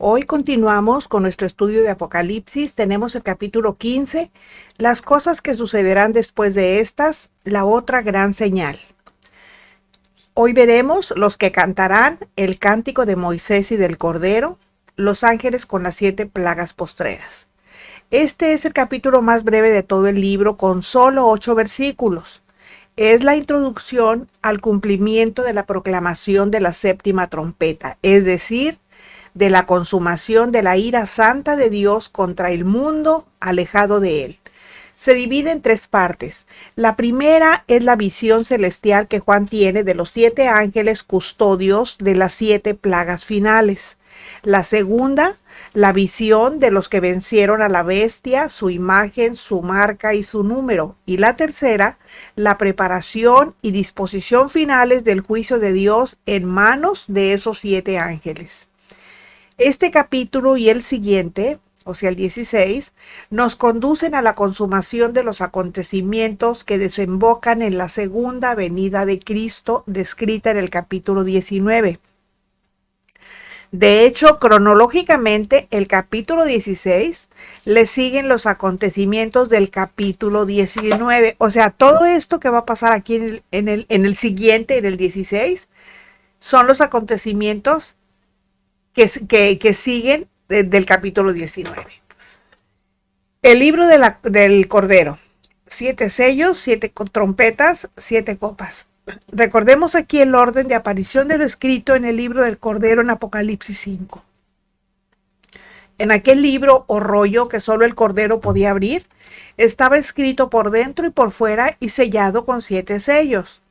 Hoy continuamos con nuestro estudio de Apocalipsis. Tenemos el capítulo 15, las cosas que sucederán después de estas, la otra gran señal. Hoy veremos los que cantarán el cántico de Moisés y del Cordero, los ángeles con las 7 plagas postreras. Este es el capítulo más breve de todo el libro, con solo 8 versículos. Es la introducción al cumplimiento de la proclamación de la séptima trompeta, es decir, de la consumación de la ira santa de Dios contra el mundo alejado de él. Se divide en 3 partes. La primera es la visión celestial que Juan tiene de los 7 ángeles custodios de las 7 plagas finales. La segunda, la visión de los que vencieron a la bestia, su imagen, su marca y su número. Y la tercera, la preparación y disposición finales del juicio de Dios en manos de esos 7 ángeles. Este capítulo y el siguiente, o sea el 16, nos conducen a la consumación de los acontecimientos que desembocan en la segunda venida de Cristo, descrita en el capítulo 19. De hecho, cronológicamente, el capítulo 16 le siguen los acontecimientos del capítulo 19. O sea, todo esto que va a pasar aquí en el siguiente, en el 16, son los acontecimientos que siguen del capítulo 19. El libro del Cordero. 7 sellos, 7 trompetas, 7 copas. Recordemos aquí el orden de aparición de lo escrito en el libro del Cordero en Apocalipsis 5. En aquel libro o rollo que solo el Cordero podía abrir, estaba escrito por dentro y por fuera y sellado con 7 sellos.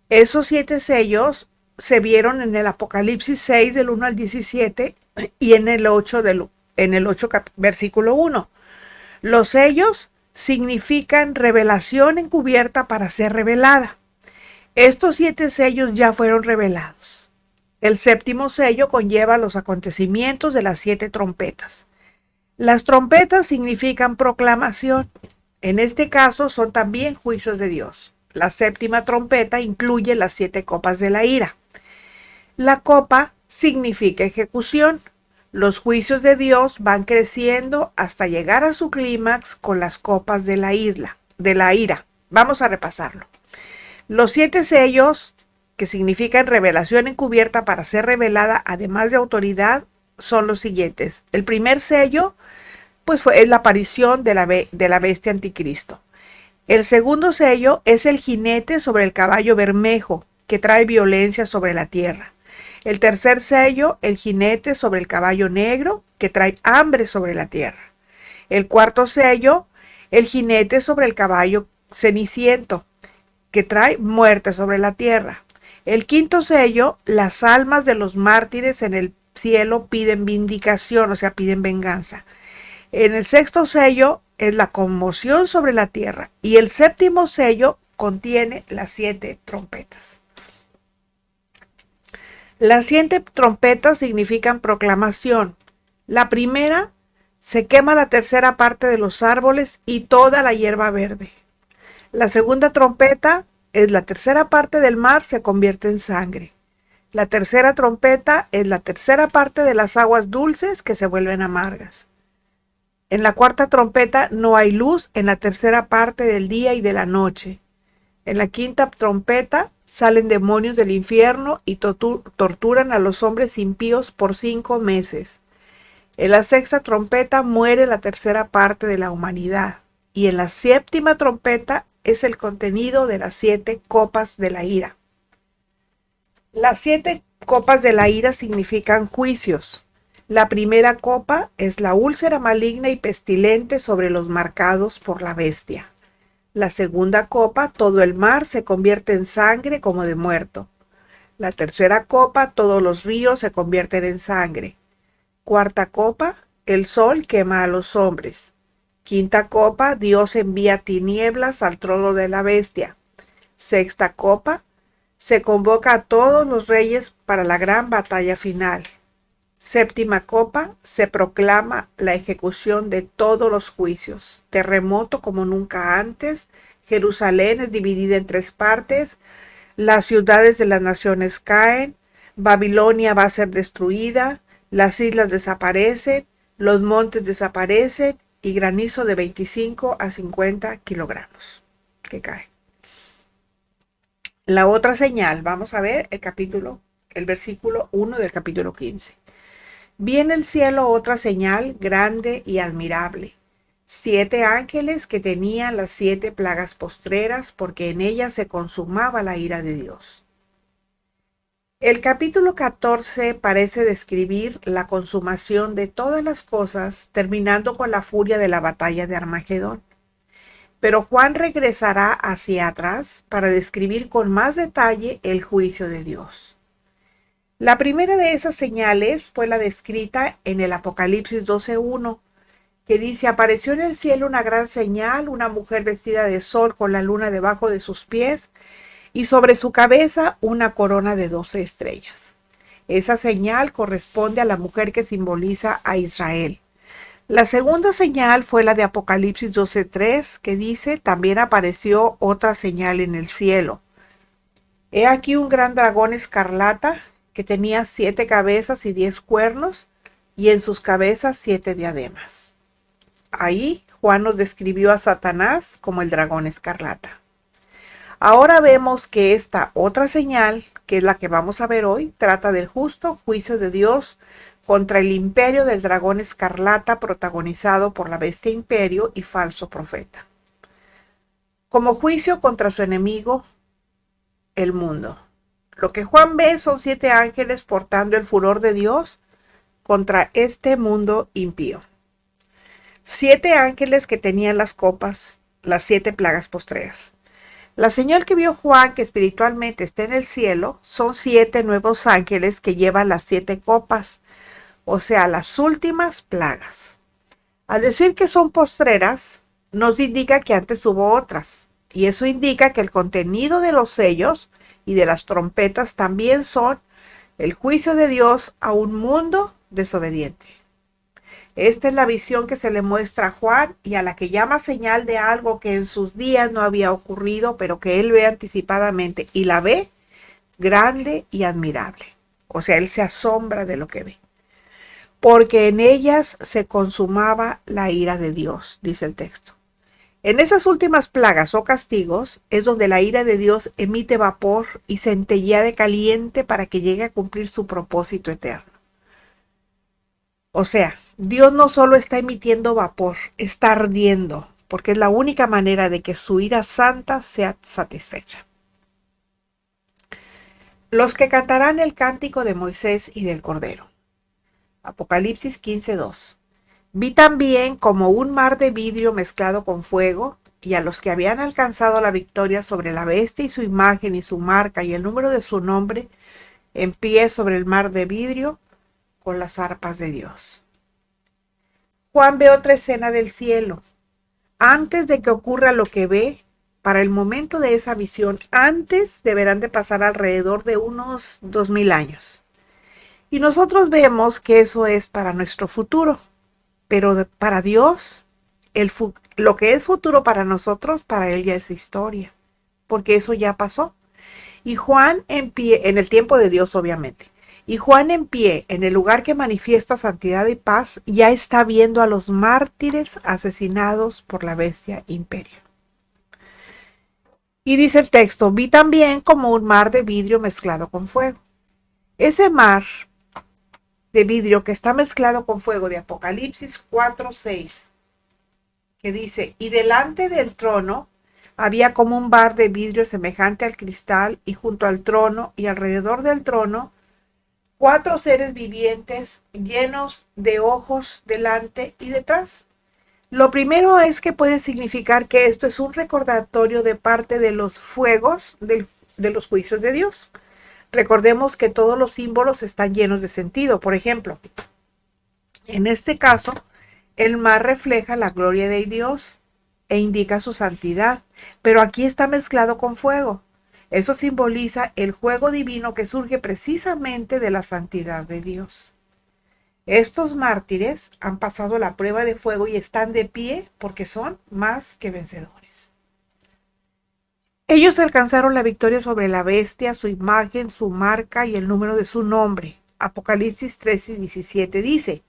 Esos 7 sellos se vieron en el Apocalipsis 6 del 1 al 17 y en el 8 versículo 1. Los sellos significan revelación encubierta para ser revelada. Estos 7 sellos ya fueron revelados. El séptimo sello conlleva los acontecimientos de las 7 trompetas. Las trompetas significan proclamación. En este caso son también juicios de Dios. La séptima trompeta incluye las 7 copas de la ira. La copa significa ejecución. Los juicios de Dios van creciendo hasta llegar a su clímax con las copas de la ira. Vamos a repasarlo. Los 7 sellos, que significan revelación encubierta para ser revelada, además de autoridad, son los siguientes. El primer sello, pues es la aparición de la bestia anticristo. El segundo sello es el jinete sobre el caballo bermejo, que trae violencia sobre la tierra. El tercer sello, el jinete sobre el caballo negro, que trae hambre sobre la tierra. El cuarto sello, el jinete sobre el caballo ceniciento, que trae muerte sobre la tierra. El quinto sello, las almas de los mártires en el cielo piden vindicación, o sea, piden venganza. En el sexto sello es la conmoción sobre la tierra. Y el séptimo sello contiene las 7 trompetas. Las 7 trompetas significan proclamación. La primera, se quema la tercera parte de los árboles y toda la hierba verde. La segunda trompeta es la tercera parte del mar se convierte en sangre. La tercera trompeta es la tercera parte de las aguas dulces que se vuelven amargas. En la cuarta trompeta no hay luz en la tercera parte del día y de la noche. En la quinta trompeta salen demonios del infierno y torturan a los hombres impíos por 5 meses. En la sexta trompeta muere la tercera parte de la humanidad. Y en la séptima trompeta es el contenido de las 7 copas de la ira. Las 7 copas de la ira significan juicios. La primera copa es la úlcera maligna y pestilente sobre los marcados por la bestia. La segunda copa, todo el mar se convierte en sangre como de muerto. La tercera copa, todos los ríos se convierten en sangre. Cuarta copa, el sol quema a los hombres. Quinta copa, Dios envía tinieblas al trono de la bestia. Sexta copa, se convoca a todos los reyes para la gran batalla final. Séptima copa, se proclama la ejecución de todos los juicios. Terremoto como nunca antes. Jerusalén es dividida en 3 partes. Las ciudades de las naciones caen. Babilonia va a ser destruida. Las islas desaparecen, los montes desaparecen y granizo de 25 a 50 kilogramos que cae. La otra señal, vamos a ver el versículo 1 del capítulo 15. Vi en el cielo otra señal grande y admirable. 7 ángeles que tenían las 7 plagas postreras, porque en ellas se consumaba la ira de Dios. El capítulo 14 parece describir la consumación de todas las cosas, terminando con la furia de la batalla de Armagedón. Pero Juan regresará hacia atrás para describir con más detalle el juicio de Dios. La primera de esas señales fue la descrita en el Apocalipsis 12:1, que dice: apareció en el cielo una gran señal, una mujer vestida de sol con la luna debajo de sus pies y sobre su cabeza una corona de 12 estrellas. Esa señal corresponde a la mujer que simboliza a Israel. La segunda señal fue la de Apocalipsis 12:3, que dice: también apareció otra señal en el cielo. He aquí un gran dragón escarlata que tenía 7 cabezas y 10 cuernos, y en sus cabezas 7 diademas. Ahí Juan nos describió a Satanás como el dragón escarlata. Ahora vemos que esta otra señal, que es la que vamos a ver hoy, trata del justo juicio de Dios contra el imperio del dragón escarlata, protagonizado por la bestia imperio y falso profeta. Como juicio contra su enemigo, el mundo. Lo que Juan ve son 7 ángeles portando el furor de Dios contra este mundo impío. 7 ángeles que tenían las copas, las 7 plagas postreras. La señal que vio Juan, que espiritualmente está en el cielo, son 7 nuevos ángeles que llevan las 7 copas, o sea, las últimas plagas. Al decir que son postreras, nos indica que antes hubo otras, y eso indica que el contenido de los sellos y de las trompetas también son el juicio de Dios a un mundo desobediente. Esta es la visión que se le muestra a Juan y a la que llama señal de algo que en sus días no había ocurrido, pero que él ve anticipadamente y la ve grande y admirable. O sea, él se asombra de lo que ve. Porque en ellas se consumaba la ira de Dios, dice el texto. En esas últimas plagas o castigos es donde la ira de Dios emite vapor y centellea de caliente para que llegue a cumplir su propósito eterno. O sea, Dios no solo está emitiendo vapor, está ardiendo, porque es la única manera de que su ira santa sea satisfecha. Los que cantarán el cántico de Moisés y del Cordero. Apocalipsis 15:2. Vi también como un mar de vidrio mezclado con fuego, y a los que habían alcanzado la victoria sobre la bestia y su imagen y su marca y el número de su nombre, en pie sobre el mar de vidrio, con las arpas de Dios. Juan ve otra escena del cielo. Antes de que ocurra lo que ve, para el momento de esa visión, antes deberán de pasar alrededor de unos 2000 años. Y nosotros vemos que eso es para nuestro futuro. Pero para Dios, lo que es futuro para nosotros, para Él ya es historia. Porque eso ya pasó. Y Juan en pie, en el tiempo de Dios obviamente. Y Juan en pie, en el lugar que manifiesta santidad y paz, ya está viendo a los mártires asesinados por la bestia imperio. Y dice el texto: vi también como un mar de vidrio mezclado con fuego. Ese mar de vidrio que está mezclado con fuego de Apocalipsis 4:6, que dice: y delante del trono había como un mar de vidrio semejante al cristal, y junto al trono y alrededor del trono 4 seres vivientes llenos de ojos delante y detrás. Lo primero es que puede significar que esto es un recordatorio de parte de los fuegos de los juicios de Dios. Recordemos que todos los símbolos están llenos de sentido. Por ejemplo, en este caso, el mar refleja la gloria de Dios e indica su santidad, pero aquí está mezclado con fuego. Eso simboliza el fuego divino que surge precisamente de la santidad de Dios. Estos mártires han pasado la prueba de fuego y están de pie porque son más que vencedores. Ellos alcanzaron la victoria sobre la bestia, su imagen, su marca y el número de su nombre. Apocalipsis 13:17 dice,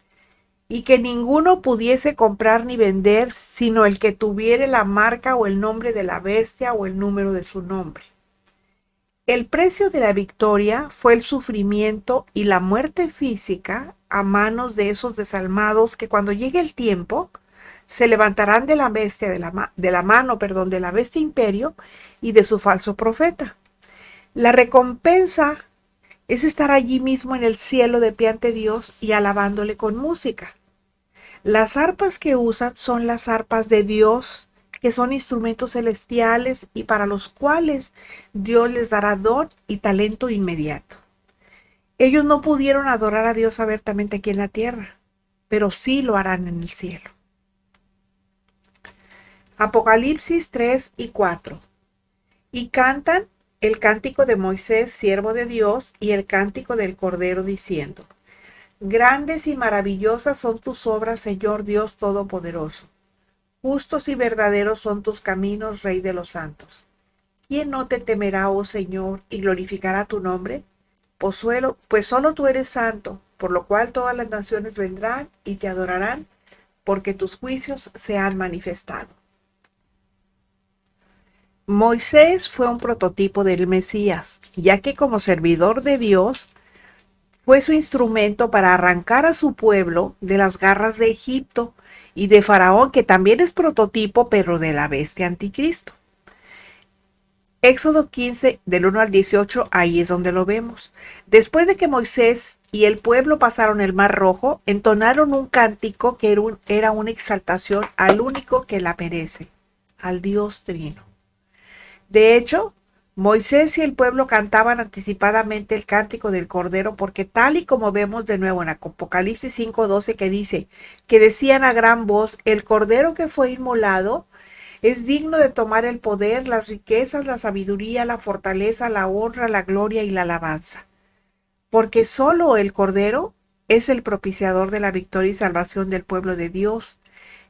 y que ninguno pudiese comprar ni vender, sino el que tuviere la marca o el nombre de la bestia o el número de su nombre. El precio de la victoria fue el sufrimiento y la muerte física a manos de esos desalmados que cuando llegue el tiempo se levantarán de la bestia, de la mano de la bestia imperio y de su falso profeta. La recompensa es estar allí mismo en el cielo de pie ante Dios y alabándole con música. Las arpas que usan son las arpas de Dios, que son instrumentos celestiales y para los cuales Dios les dará don y talento inmediato. Ellos no pudieron adorar a Dios abiertamente aquí en la tierra, pero sí lo harán en el cielo. Apocalipsis 3 y 4. Y cantan el cántico de Moisés, siervo de Dios, y el cántico del Cordero, diciendo, grandes y maravillosas son tus obras, Señor Dios Todopoderoso. Justos y verdaderos son tus caminos, Rey de los santos. ¿Quién no te temerá, oh Señor, y glorificará tu nombre? Pues solo tú eres santo, por lo cual todas las naciones vendrán y te adorarán, porque tus juicios se han manifestado. Moisés fue un prototipo del Mesías, ya que como servidor de Dios, fue su instrumento para arrancar a su pueblo de las garras de Egipto y de Faraón, que también es prototipo, pero de la bestia anticristo. Éxodo 15, del 1 al 18, ahí es donde lo vemos. Después de que Moisés y el pueblo pasaron el Mar Rojo, entonaron un cántico que era una exaltación al único que la merece, al Dios Trino. De hecho, Moisés y el pueblo cantaban anticipadamente el cántico del Cordero, porque tal y como vemos de nuevo en Apocalipsis 5:12 que dice, que decían a gran voz, el Cordero que fue inmolado es digno de tomar el poder, las riquezas, la sabiduría, la fortaleza, la honra, la gloria y la alabanza. Porque solo el Cordero es el propiciador de la victoria y salvación del pueblo de Dios,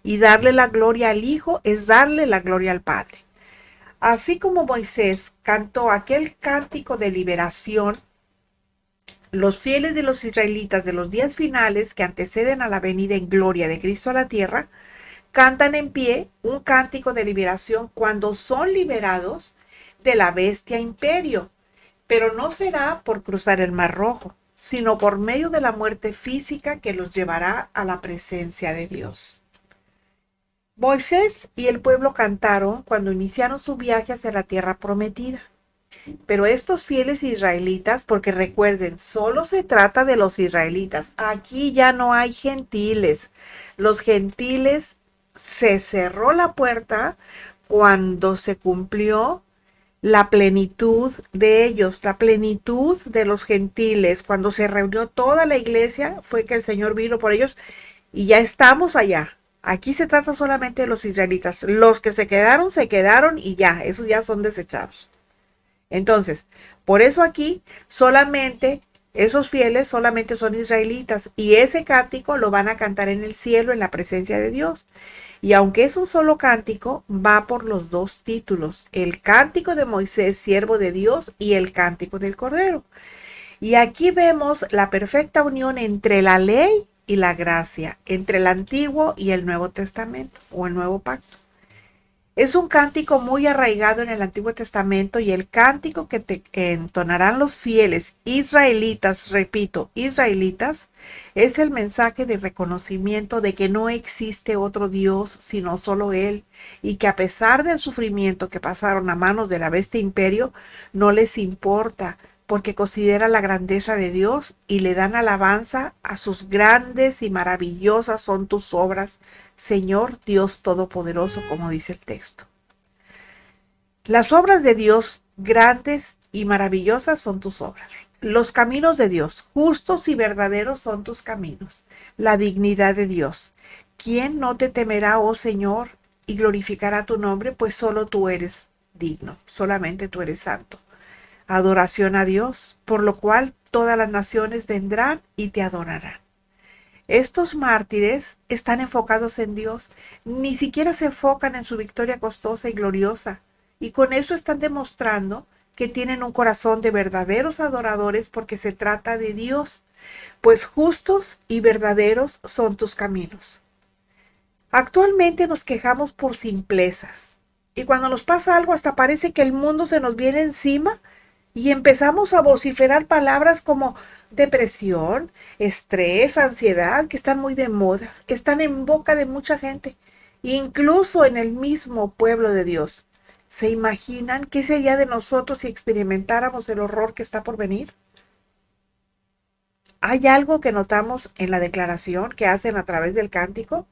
y darle la gloria al Hijo es darle la gloria al Padre. Así como Moisés cantó aquel cántico de liberación, los fieles de los israelitas de los días finales que anteceden a la venida en gloria de Cristo a la tierra, cantan en pie un cántico de liberación cuando son liberados de la bestia imperio, pero no será por cruzar el Mar Rojo, sino por medio de la muerte física que los llevará a la presencia de Dios. Moisés y el pueblo cantaron cuando iniciaron su viaje hacia la tierra prometida. Pero estos fieles israelitas, porque recuerden, solo se trata de los israelitas. Aquí ya no hay gentiles. Los gentiles se cerró la puerta cuando se cumplió la plenitud de ellos, la plenitud de los gentiles. Cuando se reunió toda la iglesia, fue que el Señor vino por ellos y ya estamos allá. Aquí se trata solamente de los israelitas. Los que se quedaron y ya, esos ya son desechados. Entonces, por eso aquí solamente esos fieles solamente son israelitas y ese cántico lo van a cantar en el cielo en la presencia de Dios. Y aunque es un solo cántico, va por los dos títulos, el cántico de Moisés, siervo de Dios, y el cántico del Cordero. Y aquí vemos la perfecta unión entre la ley y la gracia, entre el Antiguo y el Nuevo Testamento o el Nuevo Pacto. Es un cántico muy arraigado en el Antiguo Testamento y el cántico que entonarán los fieles israelitas, repito, israelitas, es el mensaje de reconocimiento de que no existe otro Dios sino solo Él y que a pesar del sufrimiento que pasaron a manos de la bestia imperio, no les importa porque consideran la grandeza de Dios y le dan alabanza a sus grandes y maravillosas son tus obras, Señor Dios Todopoderoso, como dice el texto. Las obras de Dios, grandes y maravillosas son tus obras. Los caminos de Dios, justos y verdaderos son tus caminos. La dignidad de Dios. ¿Quién no te temerá, oh Señor, y glorificará tu nombre? Pues solo tú eres digno, solamente tú eres santo. Adoración a Dios, por lo cual todas las naciones vendrán y te adorarán. Estos mártires están enfocados en Dios, ni siquiera se enfocan en su victoria costosa y gloriosa, y con eso están demostrando que tienen un corazón de verdaderos adoradores porque se trata de Dios, pues justos y verdaderos son tus caminos. Actualmente nos quejamos por simplezas y cuando nos pasa algo hasta parece que el mundo se nos viene encima y empezamos a vociferar palabras como depresión, estrés, ansiedad, que están muy de moda, que están en boca de mucha gente, incluso en el mismo pueblo de Dios. ¿Se imaginan qué sería de nosotros si experimentáramos el horror que está por venir? Hay algo que notamos en la declaración que hacen a través del cántico,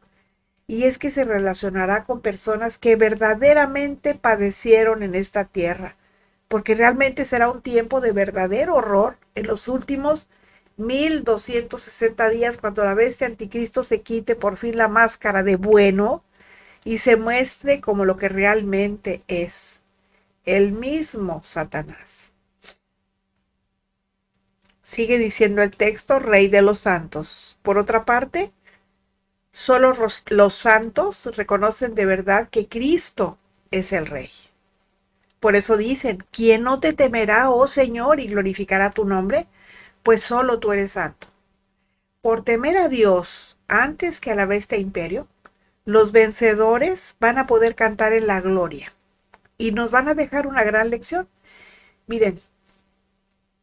y es que se relacionará con personas que verdaderamente padecieron en esta tierra, porque realmente será un tiempo de verdadero horror en los últimos 1260 días, cuando la bestia anticristo se quite por fin la máscara de bueno y se muestre como lo que realmente es, el mismo Satanás. Sigue diciendo el texto, Rey de los santos. Por otra parte, solo los santos reconocen de verdad que Cristo es el Rey. Por eso dicen, ¿quién no te temerá, oh Señor, y glorificará tu nombre? Pues solo tú eres santo. Por temer a Dios antes que a la bestia imperio, los vencedores van a poder cantar en la gloria y nos van a dejar una gran lección. Miren,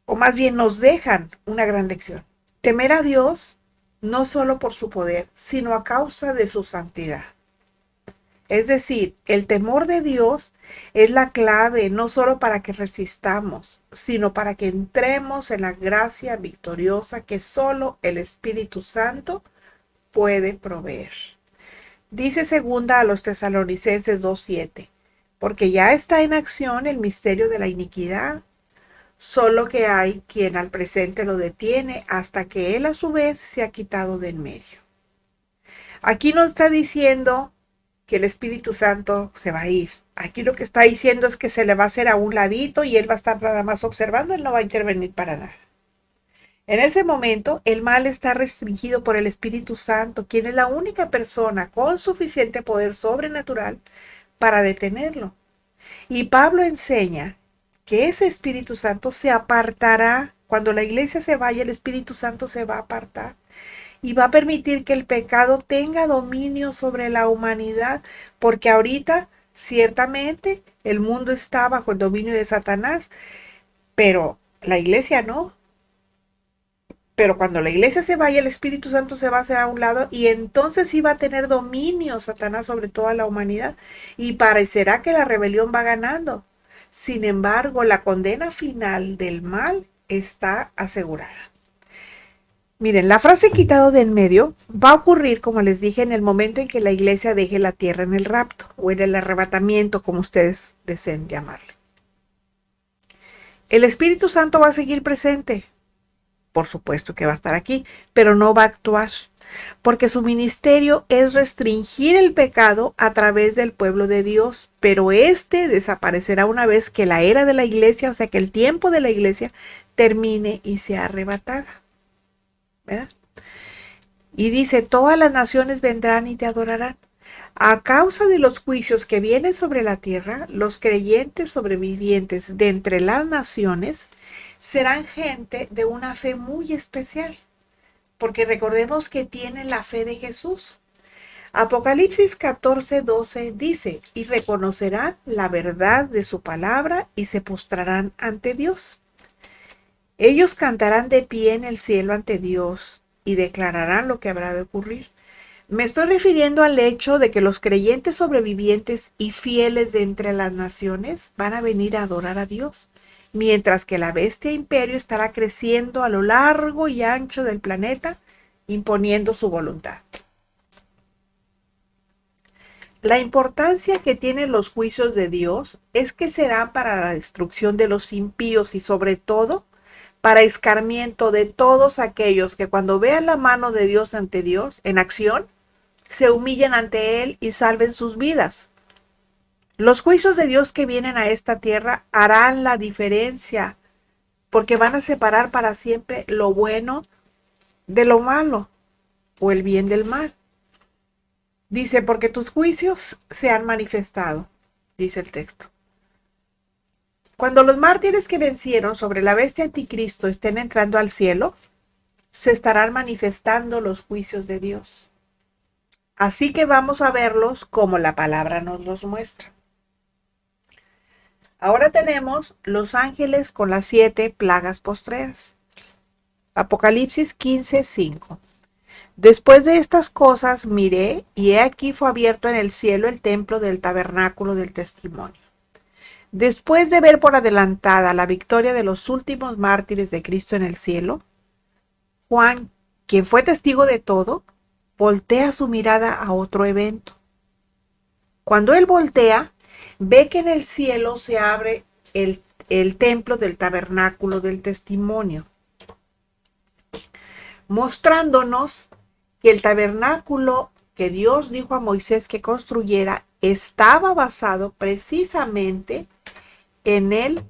o más bien nos dejan una gran lección. Temer a Dios no solo por su poder, sino a causa de su santidad. Es decir, el temor de Dios es la clave no solo para que resistamos, sino para que entremos en la gracia victoriosa que solo el Espíritu Santo puede proveer. Dice segunda a los Tesalonicenses 2:7, porque ya está en acción el misterio de la iniquidad, solo que hay quien al presente lo detiene hasta que él a su vez se ha quitado de en medio. Aquí no está diciendo que el Espíritu Santo se va a ir. Aquí lo que está diciendo es que se le va a hacer a un ladito y él va a estar nada más observando, él no va a intervenir para nada. En ese momento, el mal está restringido por el Espíritu Santo, quien es la única persona con suficiente poder sobrenatural para detenerlo. Y Pablo enseña que ese Espíritu Santo se apartará. Cuando la iglesia se vaya, el Espíritu Santo se va a apartar y va a permitir que el pecado tenga dominio sobre la humanidad, porque ahorita ciertamente el mundo está bajo el dominio de Satanás, pero la iglesia no. Pero cuando la iglesia se vaya, el Espíritu Santo se va a hacer a un lado y entonces sí va a tener dominio Satanás sobre toda la humanidad y parecerá que la rebelión va ganando. Sin embargo, la condena final del mal está asegurada. Miren, la frase quitado de en medio va a ocurrir, como les dije, en el momento en que la iglesia deje la tierra en el rapto o en el arrebatamiento, como ustedes deseen llamarle. El Espíritu Santo va a seguir presente. Por supuesto que va a estar aquí, pero no va a actuar, porque su ministerio es restringir el pecado a través del pueblo de Dios, pero este desaparecerá una vez que la era de la iglesia, o sea que el tiempo de la iglesia termine y sea arrebatada. ¿Verdad? Y dice, todas las naciones vendrán y te adorarán. A causa de los juicios que vienen sobre la tierra, los creyentes sobrevivientes de entre las naciones serán gente de una fe muy especial, porque recordemos que tienen la fe de Jesús. Apocalipsis 14:12 dice, y reconocerán la verdad de su palabra y se postrarán ante Dios. Ellos cantarán de pie en el cielo ante Dios y declararán lo que habrá de ocurrir. Me estoy refiriendo al hecho de que los creyentes sobrevivientes y fieles de entre las naciones van a venir a adorar a Dios, mientras que la bestia imperio estará creciendo a lo largo y ancho del planeta, imponiendo su voluntad. La importancia que tienen los juicios de Dios es que serán para la destrucción de los impíos y sobre todo para escarmiento de todos aquellos que cuando vean la mano de Dios ante Dios en acción, se humillen ante Él y salven sus vidas. Los juicios de Dios que vienen a esta tierra harán la diferencia, porque van a separar para siempre lo bueno de lo malo, o el bien del mal. Dice, porque tus juicios se han manifestado, dice el texto. Cuando los mártires que vencieron sobre la bestia anticristo estén entrando al cielo, se estarán manifestando los juicios de Dios. Así que vamos a verlos como la palabra nos los muestra. Ahora tenemos los ángeles con las 7 plagas postreras. Apocalipsis 15:5. Después de estas cosas miré, y he aquí fue abierto en el cielo el templo del tabernáculo del testimonio. Después de ver por adelantada la victoria de los últimos mártires de Cristo en el cielo, Juan, quien fue testigo de todo, voltea su mirada a otro evento. Cuando él voltea, ve que en el cielo se abre el templo del tabernáculo del testimonio, mostrándonos que el tabernáculo que Dios dijo a Moisés que construyera estaba basado precisamente en el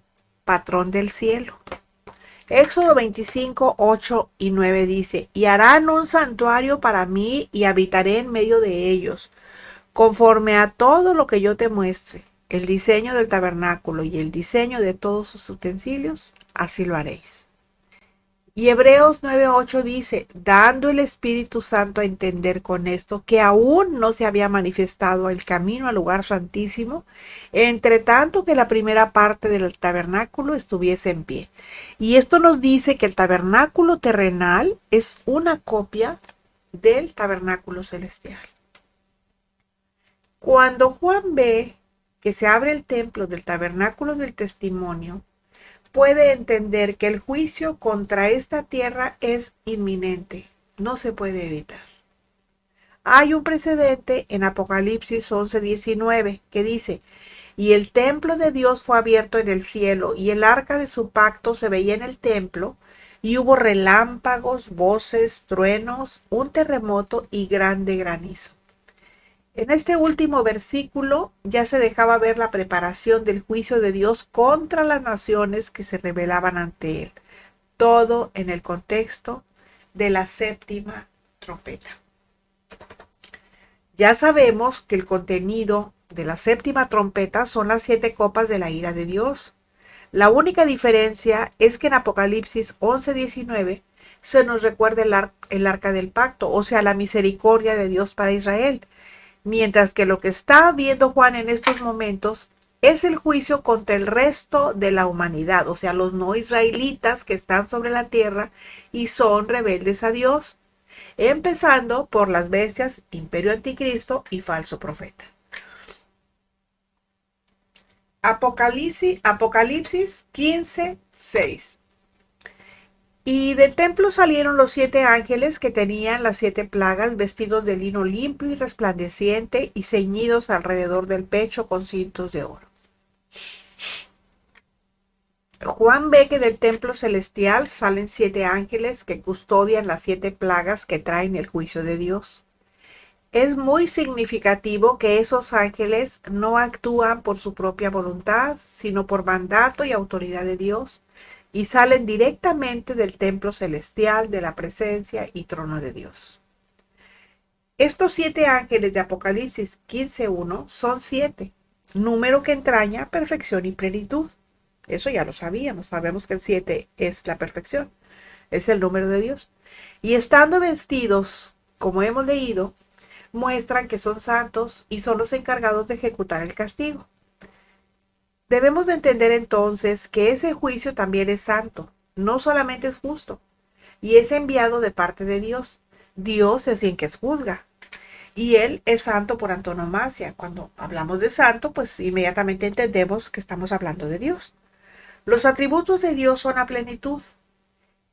patrón del cielo. Éxodo 25, 8 y 9 dice: y harán un santuario para mí y habitaré en medio de ellos, conforme a todo lo que yo te muestre, el diseño del tabernáculo y el diseño de todos sus utensilios, así lo haréis. Y Hebreos 9:8 dice: dando el Espíritu Santo a entender con esto que aún no se había manifestado el camino al lugar santísimo, entre tanto que la primera parte del tabernáculo estuviese en pie. Y esto nos dice que el tabernáculo terrenal es una copia del tabernáculo celestial. Cuando Juan ve que se abre el templo del tabernáculo del testimonio, puede entender que el juicio contra esta tierra es inminente, no se puede evitar. Hay un precedente en Apocalipsis 11:19 que dice: y el templo de Dios fue abierto en el cielo, y el arca de su pacto se veía en el templo, y hubo relámpagos, voces, truenos, un terremoto y grande granizo. En este último versículo ya se dejaba ver la preparación del juicio de Dios contra las naciones que se rebelaban ante él. Todo en el contexto de la séptima trompeta. Ya sabemos que el contenido de la séptima trompeta son las 7 copas de la ira de Dios. La única diferencia es que en Apocalipsis 11:19 se nos recuerda el arca del pacto, o sea, la misericordia de Dios para Israel. Mientras que lo que está viendo Juan en estos momentos es el juicio contra el resto de la humanidad, o sea, los no israelitas que están sobre la tierra y son rebeldes a Dios, empezando por las bestias, imperio anticristo y falso profeta. Apocalipsis 15:6. Y del templo salieron los 7 ángeles que tenían las 7 plagas, vestidos de lino limpio y resplandeciente y ceñidos alrededor del pecho con cintos de oro. Juan ve que del templo celestial salen 7 ángeles que custodian las 7 plagas que traen el juicio de Dios. Es muy significativo que esos ángeles no actúan por su propia voluntad, sino por mandato y autoridad de Dios, y salen directamente del templo celestial, de la presencia y trono de Dios. Estos 7 ángeles de Apocalipsis 15:1 son 7, número que entraña perfección y plenitud. Eso ya lo sabíamos que el 7 es la perfección, es el número de Dios. Y estando vestidos, como hemos leído, muestran que son santos y son los encargados de ejecutar el castigo. Debemos de entender entonces que ese juicio también es santo, no solamente es justo, y es enviado de parte de Dios. Dios es quien que juzga, y Él es santo por antonomasia. Cuando hablamos de santo, pues inmediatamente entendemos que estamos hablando de Dios. Los atributos de Dios son a plenitud.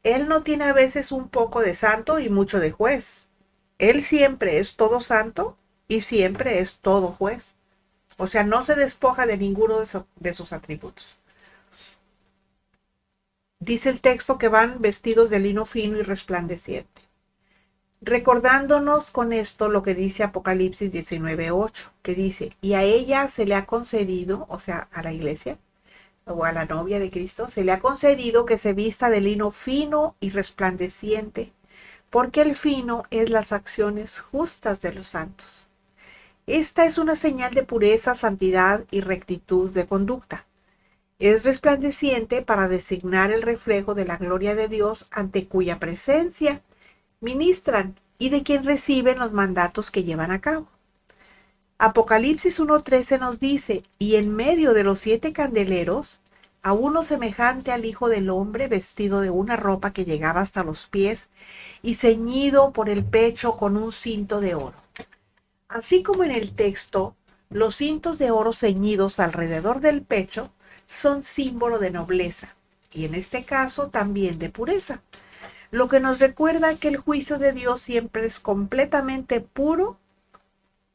Él no tiene a veces un poco de santo y mucho de juez. Él siempre es todo santo y siempre es todo juez. O sea, no se despoja de ninguno de sus atributos. Dice el texto que van vestidos de lino fino y resplandeciente. Recordándonos con esto lo que dice Apocalipsis 19:8, que dice: y a ella se le ha concedido, o sea, a la iglesia, o a la novia de Cristo, se le ha concedido que se vista de lino fino y resplandeciente, porque el fino es las acciones justas de los santos. Esta es una señal de pureza, santidad y rectitud de conducta. Es resplandeciente para designar el reflejo de la gloria de Dios ante cuya presencia ministran y de quien reciben los mandatos que llevan a cabo. Apocalipsis 1:13 nos dice, y en medio de los 7 candeleros, a uno semejante al Hijo del Hombre, vestido de una ropa que llegaba hasta los pies y ceñido por el pecho con un cinto de oro. Así como en el texto, los cintos de oro ceñidos alrededor del pecho son símbolo de nobleza, y en este caso también de pureza, lo que nos recuerda que el juicio de Dios siempre es completamente puro,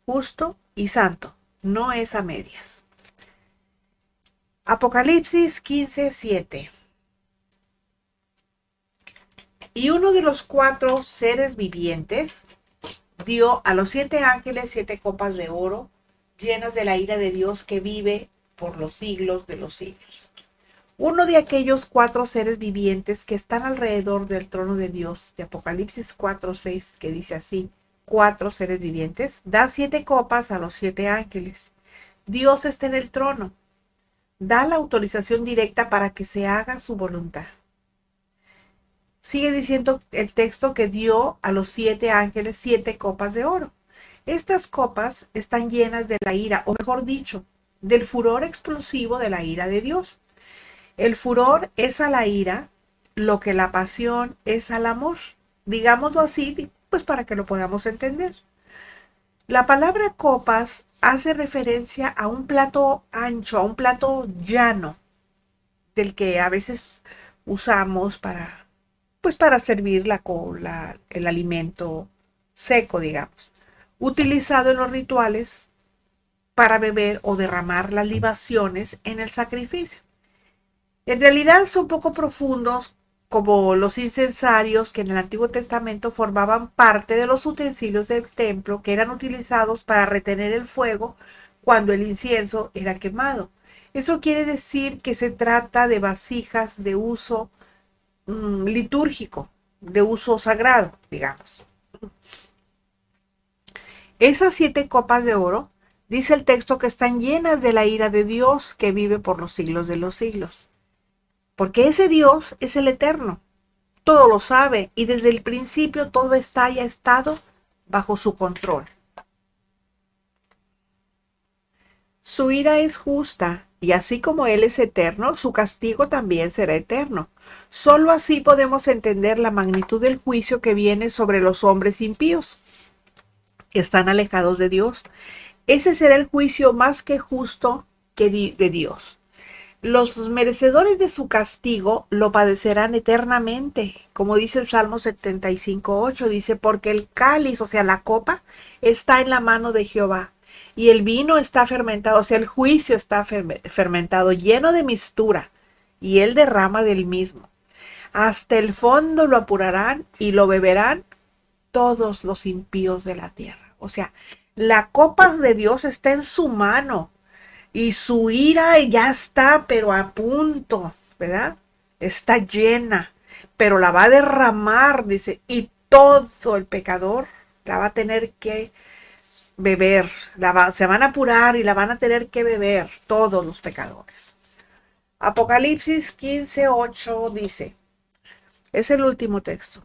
justo y santo, no es a medias. Apocalipsis 15:7. Y uno de los 4 seres vivientes dio a los 7 ángeles 7 copas de oro, llenas de la ira de Dios que vive por los siglos de los siglos. Uno de aquellos 4 seres vivientes que están alrededor del trono de Dios, de Apocalipsis 4:6, que dice así, 4 seres vivientes, da 7 copas a los 7 ángeles. Dios está en el trono. Da la autorización directa para que se haga su voluntad. Sigue diciendo el texto que dio a los 7 ángeles 7 copas de oro. Estas copas están llenas de la ira, o mejor dicho, del furor explosivo de la ira de Dios. El furor es a la ira lo que la pasión es al amor. Digámoslo así, pues para que lo podamos entender. La palabra copas hace referencia a un plato ancho, a un plato llano, del que a veces usamos para servir el alimento seco, digamos, utilizado en los rituales para beber o derramar las libaciones en el sacrificio. En realidad son poco profundos como los incensarios que en el Antiguo Testamento formaban parte de los utensilios del templo que eran utilizados para retener el fuego cuando el incienso era quemado. Eso quiere decir que se trata de vasijas de uso litúrgico, de uso sagrado, digamos. Esas 7 copas de oro, dice el texto, que están llenas de la ira de Dios que vive por los siglos de los siglos. Porque ese Dios es el eterno, todo lo sabe y desde el principio todo está y ha estado bajo su control. Su ira es justa y así como Él es eterno, su castigo también será eterno. Solo así podemos entender la magnitud del juicio que viene sobre los hombres impíos, que están alejados de Dios. Ese será el juicio más que justo de Dios. Los merecedores de su castigo lo padecerán eternamente, como dice el Salmo 75:8, dice, porque el cáliz, o sea, la copa, está en la mano de Jehová, y el vino está fermentado, o sea, el juicio está fermentado, lleno de mistura, y él derrama del mismo. Hasta el fondo lo apurarán y lo beberán todos los impíos de la tierra. O sea, la copa de Dios está en su mano. Y su ira ya está, pero a punto, ¿verdad? Está llena, pero la va a derramar, dice, y todo el pecador la va a tener que beber. Se van a apurar y la van a tener que beber todos los pecadores. Apocalipsis 15:8 dice, es el último texto,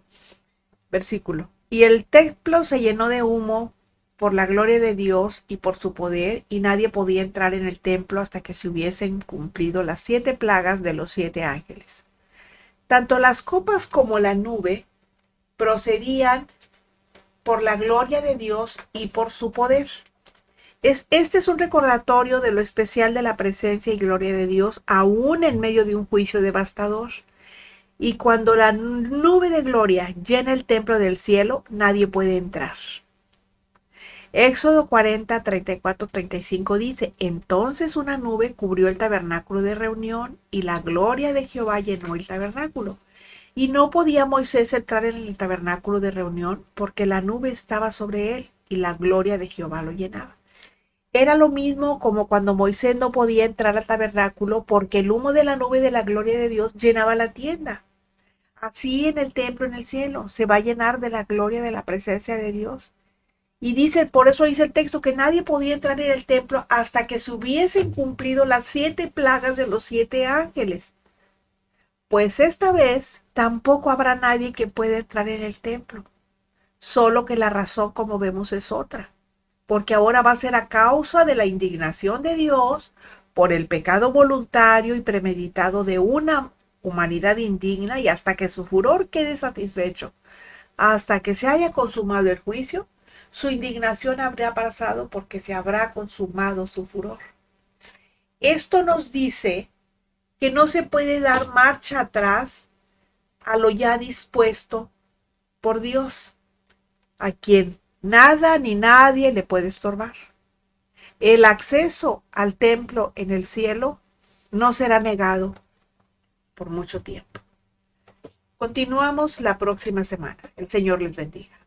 versículo. Y el templo se llenó de humo por la gloria de Dios y por su poder, y nadie podía entrar en el templo hasta que se hubiesen cumplido las 7 plagas de los 7 ángeles. Tanto las copas como la nube procedían por la gloria de Dios y por su poder. Este es un recordatorio de lo especial de la presencia y gloria de Dios, aún en medio de un juicio devastador. Y cuando la nube de gloria llena el templo del cielo, nadie puede entrar. Éxodo 40, 34, 35 dice, entonces una nube cubrió el tabernáculo de reunión y la gloria de Jehová llenó el tabernáculo. Y no podía Moisés entrar en el tabernáculo de reunión porque la nube estaba sobre él y la gloria de Jehová lo llenaba. Era lo mismo como cuando Moisés no podía entrar al tabernáculo porque el humo de la nube de la gloria de Dios llenaba la tienda. Así en el templo en el cielo se va a llenar de la gloria de la presencia de Dios. Y dice, por eso dice el texto, que nadie podía entrar en el templo hasta que se hubiesen cumplido las 7 plagas de los 7 ángeles. Pues esta vez tampoco habrá nadie que pueda entrar en el templo. Solo que la razón, como vemos, es otra. Porque ahora va a ser a causa de la indignación de Dios por el pecado voluntario y premeditado de una humanidad indigna, y hasta que su furor quede satisfecho, hasta que se haya consumado el juicio, su indignación habrá pasado porque se habrá consumado su furor. Esto nos dice que no se puede dar marcha atrás a lo ya dispuesto por Dios, a quien nada ni nadie le puede estorbar. El acceso al templo en el cielo no será negado por mucho tiempo. Continuamos la próxima semana. El Señor les bendiga.